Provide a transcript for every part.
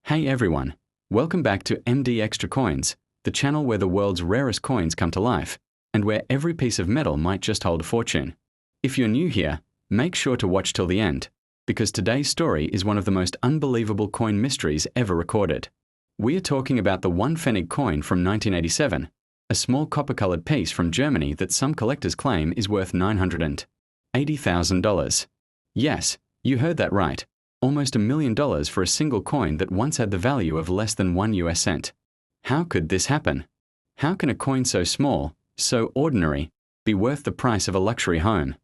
Hey everyone, welcome back to MD Extra Coins, the channel where the world's rarest coins come to life, and where every piece of metal might just hold a fortune. If you're new here, make sure to watch till the end, because today's story is one of the most unbelievable coin mysteries ever recorded. We are talking about the 1 Pfennig coin from 1987, a small copper-colored piece from Germany that some collectors claim is worth $980,000. Yes, you heard that right. Almost $1 million for a single coin that once had the value of less than 1 US cent. How could this happen? How can a coin so small, so ordinary, be worth the price of a luxury home?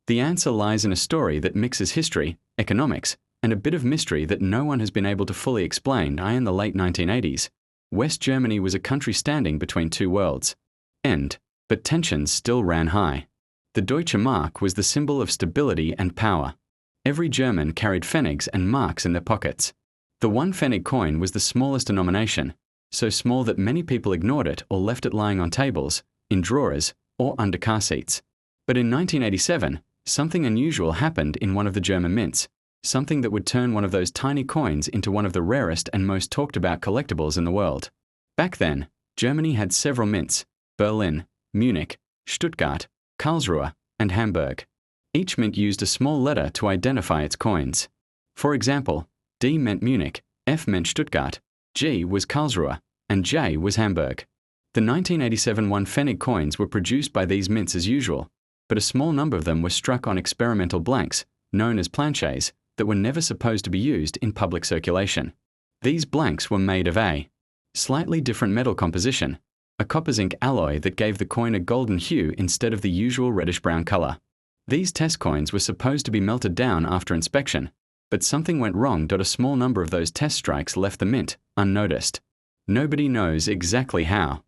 The answer lies in a story that mixes history, economics, and a bit of mystery that no one has been able to fully explain. In the late 1980s, West Germany was a country standing between two worlds. But tensions still ran high. The Deutsche Mark was the symbol of stability and power. Every German carried Pfennigs and marks in their pockets. The 1 Pfennig coin was the smallest denomination, so small that many people ignored it or left it lying on tables, in drawers, or under car seats. But in 1987, something unusual happened in one of the German mints, something that would turn one of those tiny coins into one of the rarest and most talked about collectibles in the world. Back then, Germany had several mints: Berlin, Munich, Stuttgart, Karlsruhe, and Hamburg. Each mint used a small letter to identify its coins. For example, D meant Munich, F meant Stuttgart, G was Karlsruhe, and J was Hamburg. The 1987 1 Pfennig coins were produced by these mints as usual, but a small number of them were struck on experimental blanks, known as planchets, that were never supposed to be used in public circulation. These blanks were made of a slightly different metal composition, a copper zinc alloy that gave the coin a golden hue instead of the usual reddish-brown color. These test coins were supposed to be melted down after inspection, but something went wrong. A small number of those test strikes left the mint unnoticed. Nobody knows exactly how.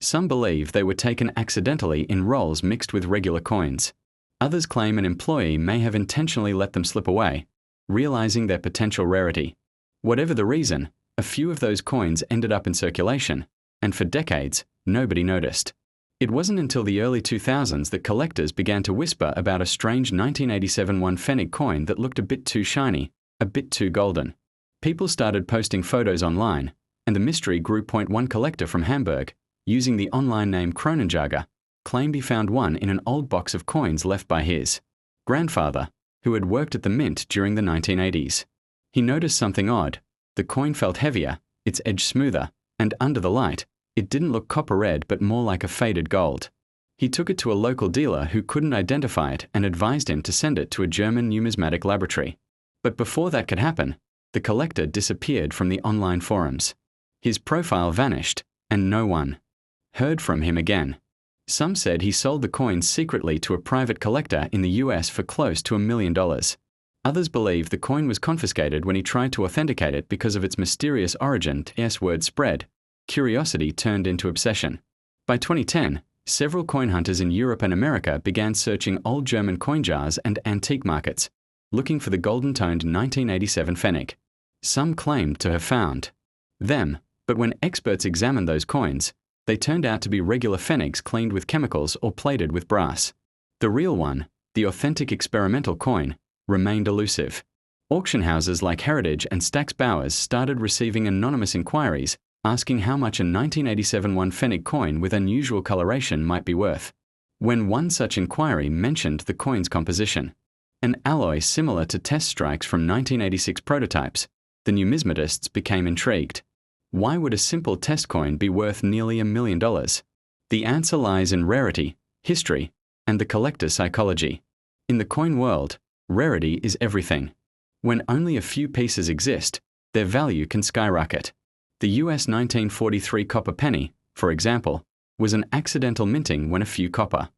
Some believe they were taken accidentally in rolls mixed with regular coins. Others claim an employee may have intentionally let them slip away, realizing their potential rarity. Whatever the reason, a few of those coins ended up in circulation, and for decades, nobody noticed. It wasn't until the early 2000s that collectors began to whisper about a strange 1987 1 Pfennig coin that looked a bit too shiny, a bit too golden. People started posting photos online, and the mystery grew. One collector from Hamburg, using the online name Kronenjäger, claimed he found one in an old box of coins left by his grandfather, who had worked at the mint during the 1980s. He noticed something odd. The coin felt heavier, its edge smoother, and under the light, it didn't look copper red but more like a faded gold. He took it to a local dealer who couldn't identify it and advised him to send it to a German numismatic laboratory. But before that could happen, the collector disappeared from the online forums. His profile vanished, and no one heard from him again. Some said he sold the coins secretly to a private collector in the US for close to $1 million. Others believe the coin was confiscated when he tried to authenticate it because of its mysterious origin. Word spread. Curiosity turned into obsession. By 2010, several coin hunters in Europe and America began searching old German coin jars and antique markets, looking for the golden-toned 1987 Pfennig. Some claimed to have found them, but when experts examined those coins, they turned out to be regular Pfennigs cleaned with chemicals or plated with brass. The real one, the authentic experimental coin, remained elusive. Auction houses like Heritage and Stax Bowers started receiving anonymous inquiries asking how much a 1987 1 Pfennig coin with unusual coloration might be worth. When one such inquiry mentioned the coin's composition, an alloy similar to test strikes from 1986 prototypes, the numismatists became intrigued. Why would a simple test coin be worth nearly $1 million? The answer lies in rarity, history, and the collector's psychology. In the coin world, rarity is everything. When only a few pieces exist, their value can skyrocket. The US 1943 copper penny, for example, was an accidental minting when a few copper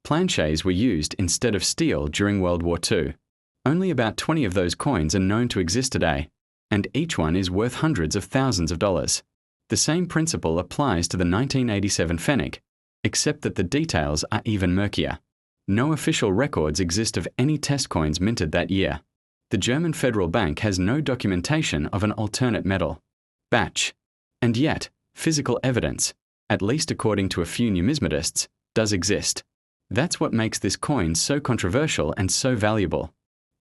planchets were used instead of steel during World War II. Only about 20 of those coins are known to exist today, and each one is worth hundreds of thousands of dollars. The same principle applies to the 1987 Pfennig, except that the details are even murkier. No official records exist of any test coins minted that year. The German Federal Bank has no documentation of an alternate metal batch. And yet, physical evidence, at least according to a few numismatists, does exist. That's what makes this coin so controversial and so valuable.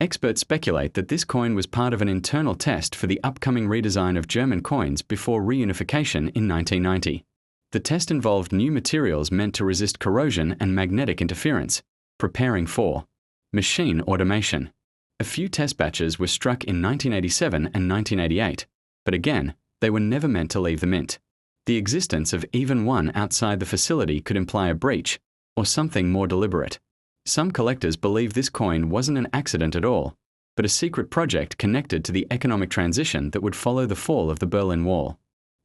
Experts speculate that this coin was part of an internal test for the upcoming redesign of German coins before reunification in 1990. The test involved new materials meant to resist corrosion and magnetic interference, preparing for machine automation. A few test batches were struck in 1987 and 1988, but again, they were never meant to leave the mint. The existence of even one outside the facility could imply a breach, or something more deliberate. Some collectors believe this coin wasn't an accident at all, but a secret project connected to the economic transition that would follow the fall of the Berlin Wall.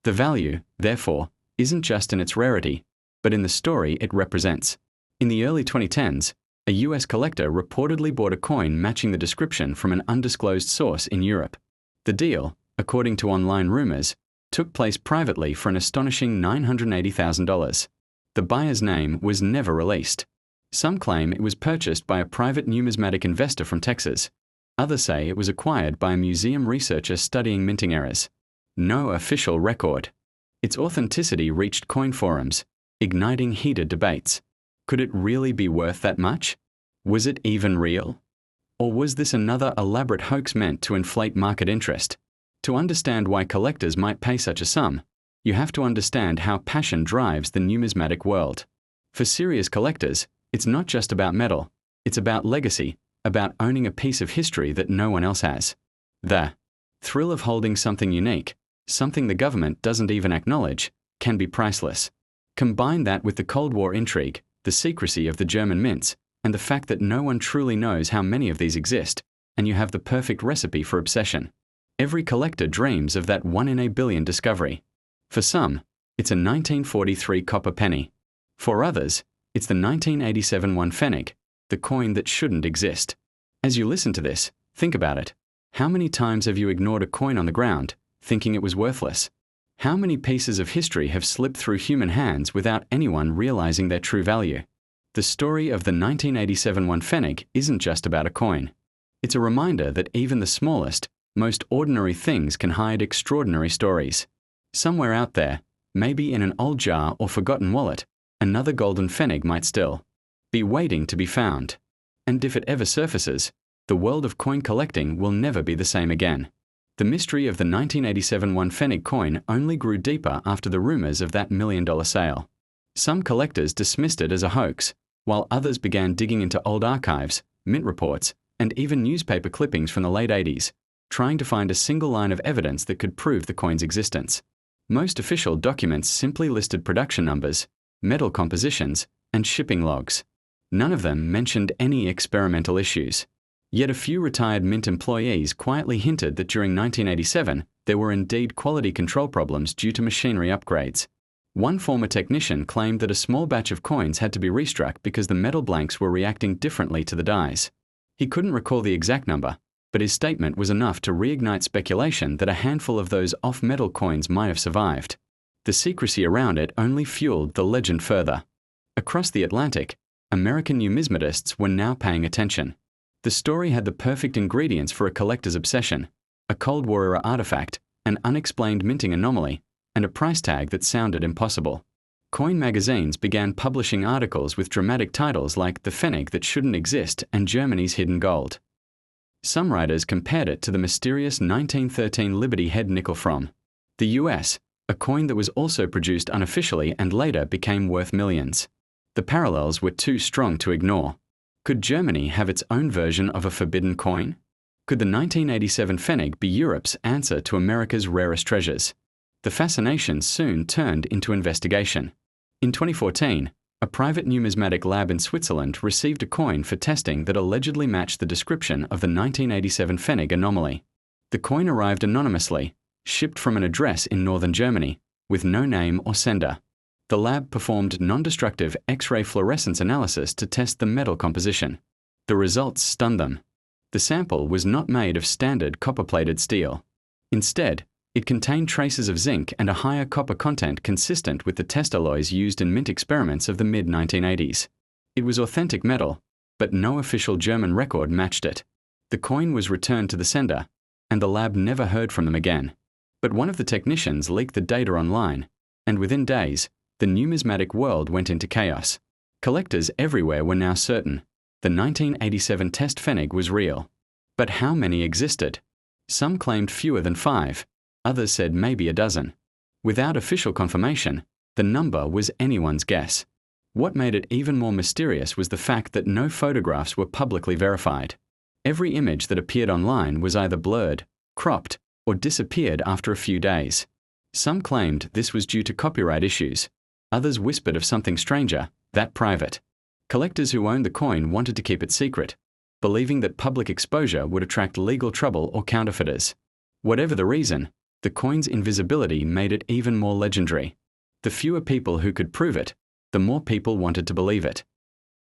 The value, therefore, isn't just in its rarity, but in the story it represents. In the early 2010s, a US collector reportedly bought a coin matching the description from an undisclosed source in Europe. The deal, according to online rumors, took place privately for an astonishing $980,000. The buyer's name was never released. Some claim it was purchased by a private numismatic investor from Texas. Others say it was acquired by a museum researcher studying minting errors. No official record. Its authenticity reached coin forums, igniting heated debates. Could it really be worth that much? Was it even real? Or was this another elaborate hoax meant to inflate market interest? To understand why collectors might pay such a sum, you have to understand how passion drives the numismatic world. For serious collectors, it's not just about metal, it's about legacy, about owning a piece of history that no one else has. The thrill of holding something unique, something the government doesn't even acknowledge, can be priceless. Combine that with the Cold War intrigue, the secrecy of the German mints, and the fact that no one truly knows how many of these exist, and you have the perfect recipe for obsession. Every collector dreams of that 1 in a billion discovery. For some, it's a 1943 copper penny. For others, it's the 1987 one pfennig, the coin that shouldn't exist. As you listen to this, think about it. How many times have you ignored a coin on the ground, thinking it was worthless? How many pieces of history have slipped through human hands without anyone realizing their true value? The story of the 1987 one pfennig isn't just about a coin. It's a reminder that even the smallest, most ordinary things can hide extraordinary stories. Somewhere out there, maybe in an old jar or forgotten wallet, another golden pfennig might still be waiting to be found. And if it ever surfaces, the world of coin collecting will never be the same again. The mystery of the 1987 one pfennig coin only grew deeper after the rumors of that $1 million sale. Some collectors dismissed it as a hoax, while others began digging into old archives, mint reports, and even newspaper clippings from the late 80s, trying to find a single line of evidence that could prove the coin's existence. Most official documents simply listed production numbers, metal compositions, and shipping logs. None of them mentioned any experimental issues. Yet a few retired mint employees quietly hinted that during 1987, there were indeed quality control problems due to machinery upgrades. One former technician claimed that a small batch of coins had to be restruck because the metal blanks were reacting differently to the dies. He couldn't recall the exact number, but his statement was enough to reignite speculation that a handful of those off-metal coins might have survived. The secrecy around it only fueled the legend further. Across the Atlantic, American numismatists were now paying attention. The story had the perfect ingredients for a collector's obsession: a Cold War-era artifact, an unexplained minting anomaly, and a price tag that sounded impossible. Coin magazines began publishing articles with dramatic titles like "The Pfennig That Shouldn't Exist" and "Germany's Hidden Gold." Some writers compared it to the mysterious 1913 Liberty Head nickel from the US, a coin that was also produced unofficially and later became worth millions. The parallels were too strong to ignore. Could Germany have its own version of a forbidden coin? Could the 1987 pfennig be Europe's answer to America's rarest treasures? The fascination soon turned into investigation. In 2014, a private numismatic lab in Switzerland received a coin for testing that allegedly matched the description of the 1987 pfennig anomaly. The coin arrived anonymously, shipped from an address in northern Germany, with no name or sender. The lab performed non-destructive X-ray fluorescence analysis to test the metal composition. The results stunned them. The sample was not made of standard copper-plated steel. Instead, it contained traces of zinc and a higher copper content consistent with the test alloys used in mint experiments of the mid-1980s. It was authentic metal, but no official German record matched it. The coin was returned to the sender, and the lab never heard from them again. But one of the technicians leaked the data online, and within days, the numismatic world went into chaos. Collectors everywhere were now certain the 1987 test pfennig was real. But how many existed? Some claimed fewer than 5. Others said maybe a dozen. Without official confirmation, the number was anyone's guess. What made it even more mysterious was the fact that no photographs were publicly verified. Every image that appeared online was either blurred, cropped, or disappeared after a few days. Some claimed this was due to copyright issues. Others whispered of something stranger, that private. Collectors who owned the coin wanted to keep it secret, believing that public exposure would attract legal trouble or counterfeiters. Whatever the reason, the coin's invisibility made it even more legendary. The fewer people who could prove it, the more people wanted to believe it.